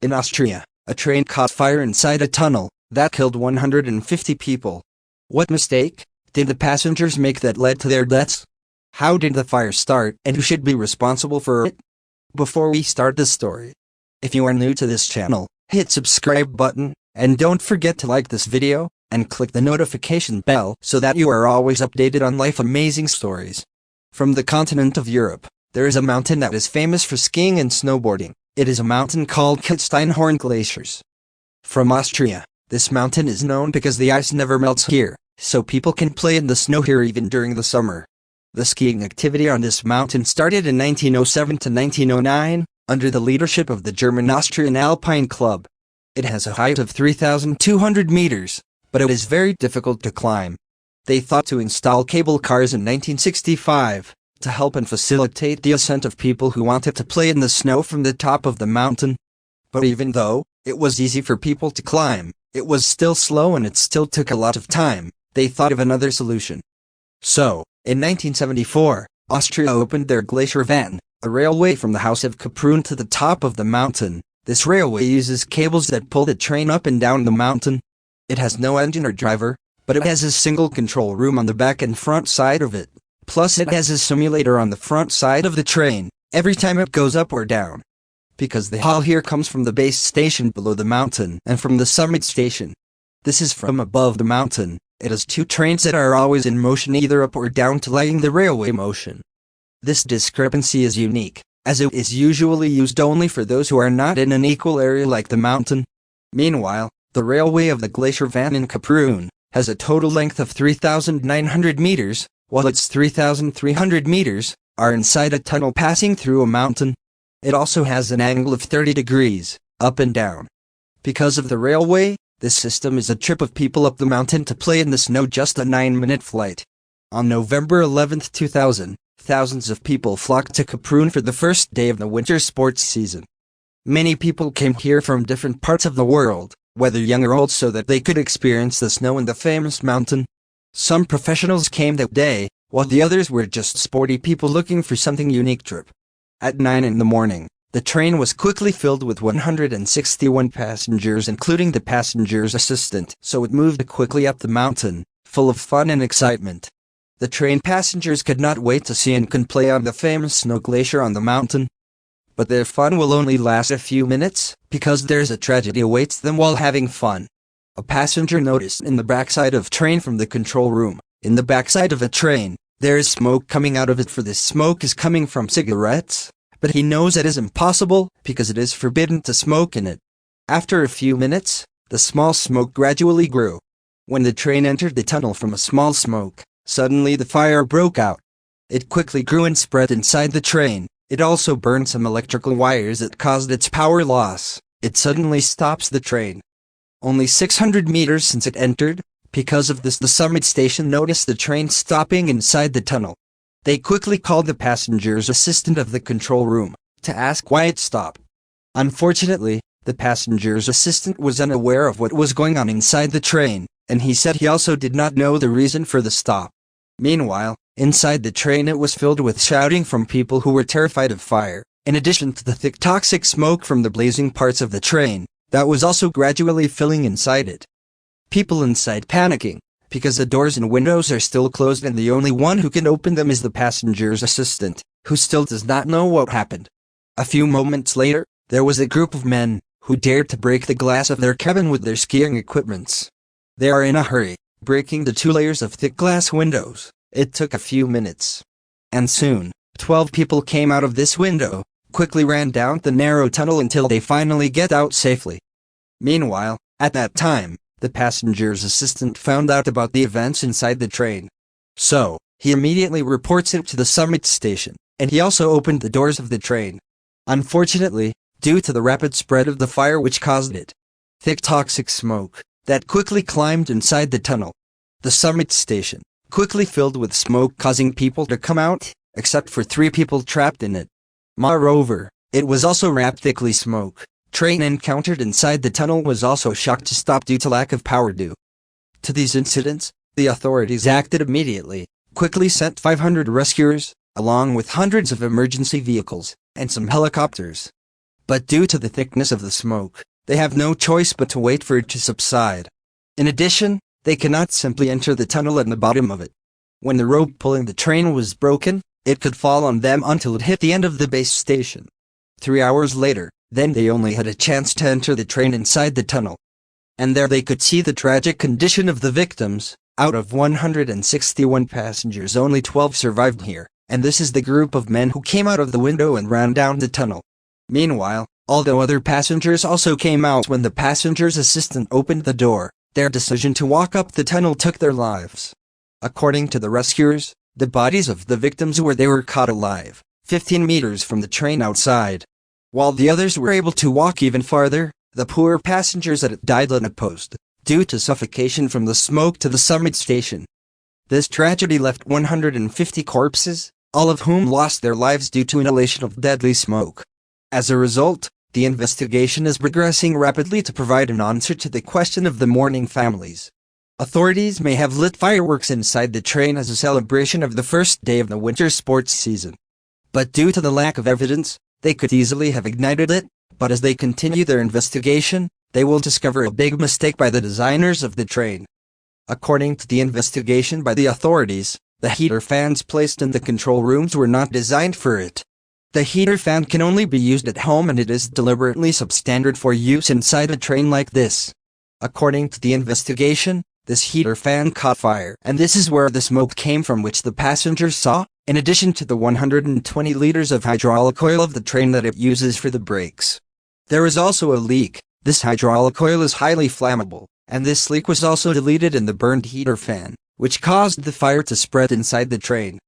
In Austria, a train caught fire inside a tunnel that killed 150 people. What mistake did the passengers make that led to their deaths? How did the fire start, and who should be responsible for it? Before we start this story, if you are new to this channel, hit subscribe button, and don't forget to like this video, and click the notification bell so that you are always updated on life amazing stories. From the continent of Europe, there is a mountain that is famous for skiing and snowboarding. It is a mountain called Kitzsteinhorn Glaciers. From Austria, this mountain is known because the ice never melts here, so people can play in the snow here even during the summer. The skiing activity on this mountain started in 1907 to 1909, under the leadership of the German-Austrian Alpine Club. It has a height of 3,200 meters, but it is very difficult to climb. They thought to install cable cars in 1965, to help and facilitate the ascent of people who wanted to play in the snow from the top of the mountain. But even though it was easy for people to climb, it was still slow and it still took a lot of time. They thought of another solution. So, in 1974, Austria opened their glacier van, a railway from the house of Kaprun to the top of the mountain. This railway uses cables that pull the train up and down the mountain. It has no engine or driver, but it has a single control room on the back and front side of it. Plus it has a simulator on the front side of the train, every time it goes up or down. Because the hall here comes from the base station below the mountain and from the summit station. This is from above the mountain. It has two trains that are always in motion either up or down to lighten the railway motion. This discrepancy is unique, as it is usually used only for those who are not in an equal area like the mountain. Meanwhile, the railway of the glacier van in Kaprun has a total length of 3,900 meters, while its 3,300 meters are inside a tunnel passing through a mountain. It also has an angle of 30 degrees, up and down. Because of the railway, this system is a trip of people up the mountain to play in the snow, just a 9-minute flight. On November 11, 2000, thousands of people flocked to Kaprun for the first day of the winter sports season. Many people came here from different parts of the world, whether young or old, so that they could experience the snow in the famous mountain. Some professionals came that day, while the others were just sporty people looking for something unique trip. At 9 in the morning, the train was quickly filled with 161 passengers including the passenger's assistant, so it moved quickly up the mountain, full of fun and excitement. The train passengers could not wait to see and can play on the famous snow glacier on the mountain. But their fun will only last a few minutes, because there's a tragedy awaits them while having fun. A passenger noticed in the backside of train from the control room, in the backside of a train, there is smoke coming out of it, for this smoke is coming from cigarettes, but he knows it is impossible, because it is forbidden to smoke in it. After a few minutes, the small smoke gradually grew. When the train entered the tunnel from a small smoke, suddenly the fire broke out. It quickly grew and spread inside the train. It also burned some electrical wires that caused its power loss. It suddenly stops the train. Only 600 meters since it entered. Because of this, the summit station noticed the train stopping inside the tunnel. They quickly called the passenger's assistant of the control room to ask why it stopped. Unfortunately, the passenger's assistant was unaware of what was going on inside the train, and he said he also did not know the reason for the stop. Meanwhile, inside the train it was filled with shouting from people who were terrified of fire, in addition to the thick toxic smoke from the blazing parts of the train that was also gradually filling inside it. People inside panicking, because the doors and windows are still closed and the only one who can open them is the passenger's assistant, who still does not know what happened. A few moments later, there was a group of men who dared to break the glass of their cabin with their skiing equipments. They are in a hurry, breaking the 2 layers of thick glass windows. It took a few minutes. And soon, 12 people came out of this window, quickly ran down the narrow tunnel until they finally get out safely. Meanwhile, at that time, the passenger's assistant found out about the events inside the train. So, he immediately reports it to the summit station, and he also opened the doors of the train. Unfortunately, due to the rapid spread of the fire which caused it, thick toxic smoke, that quickly climbed inside the tunnel. The summit station quickly filled with smoke, causing people to come out, except for 3 people trapped in it. Moreover, it was also wrapped thickly smoke. Train encountered inside the tunnel was also shocked to stop due to lack of power. Due to these incidents, the authorities acted immediately, quickly sent 500 rescuers, along with hundreds of emergency vehicles, and some helicopters. But due to the thickness of the smoke, they have no choice but to wait for it to subside. In addition, they cannot simply enter the tunnel at the bottom of it. When the rope pulling the train was broken, it could fall on them until it hit the end of the base station. 3 hours later, then they only had a chance to enter the train inside the tunnel. And there they could see the tragic condition of the victims. Out of 161 passengers, only 12 survived here, and this is the group of men who came out of the window and ran down the tunnel. Meanwhile, although other passengers also came out when the passenger's assistant opened the door, their decision to walk up the tunnel took their lives. According to the rescuers, the bodies of the victims were caught alive, 15 meters from the train outside. While the others were able to walk even farther, the poor passengers that died unopposed, due to suffocation from the smoke to the summit station. This tragedy left 150 corpses, all of whom lost their lives due to inhalation of deadly smoke. As a result, the investigation is progressing rapidly to provide an answer to the question of the mourning families. Authorities may have lit fireworks inside the train as a celebration of the first day of the winter sports season. But due to the lack of evidence, they could easily have ignited it, but as they continue their investigation, they will discover a big mistake by the designers of the train. According to the investigation by the authorities, the heater fans placed in the control rooms were not designed for it. The heater fan can only be used at home, and it is deliberately substandard for use inside a train like this. According to the investigation, this heater fan caught fire, and this is where the smoke came from, which the passengers saw, in addition to the 120 liters of hydraulic oil of the train that it uses for the brakes. There is also a leak. This hydraulic oil is highly flammable, and this leak was also deleted in the burned heater fan, which caused the fire to spread inside the train.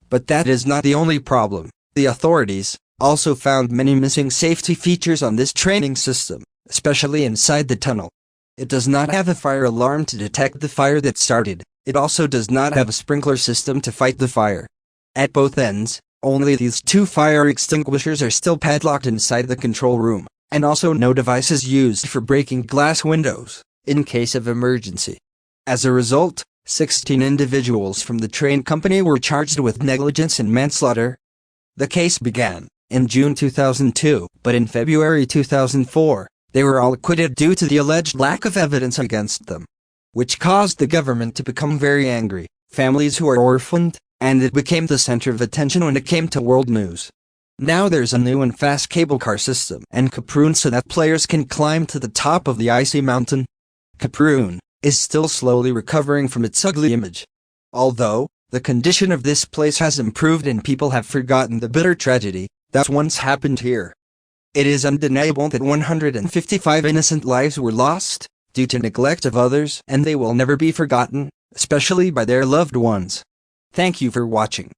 But that is not the only problem. The authorities also found many missing safety features on this training system, especially inside the tunnel. It does not have a fire alarm to detect the fire that started. It also does not have a sprinkler system to fight the fire. At both ends, only these 2 fire extinguishers are still padlocked inside the control room, and also no devices used for breaking glass windows, in case of emergency. As a result, 16 individuals from the train company were charged with negligence and manslaughter. The case began in June 2002, but in February 2004, they were all acquitted due to the alleged lack of evidence against them, which caused the government to become very angry, families who are orphaned, and it became the center of attention when it came to world news. Now there's a new and fast cable car system and Kaprun so that players can climb to the top of the icy mountain. Kaprun is still slowly recovering from its ugly image. Although, the condition of this place has improved and people have forgotten the bitter tragedy that once happened here. It is undeniable that 155 innocent lives were lost due to neglect of others, and they will never be forgotten, especially by their loved ones. Thank you for watching.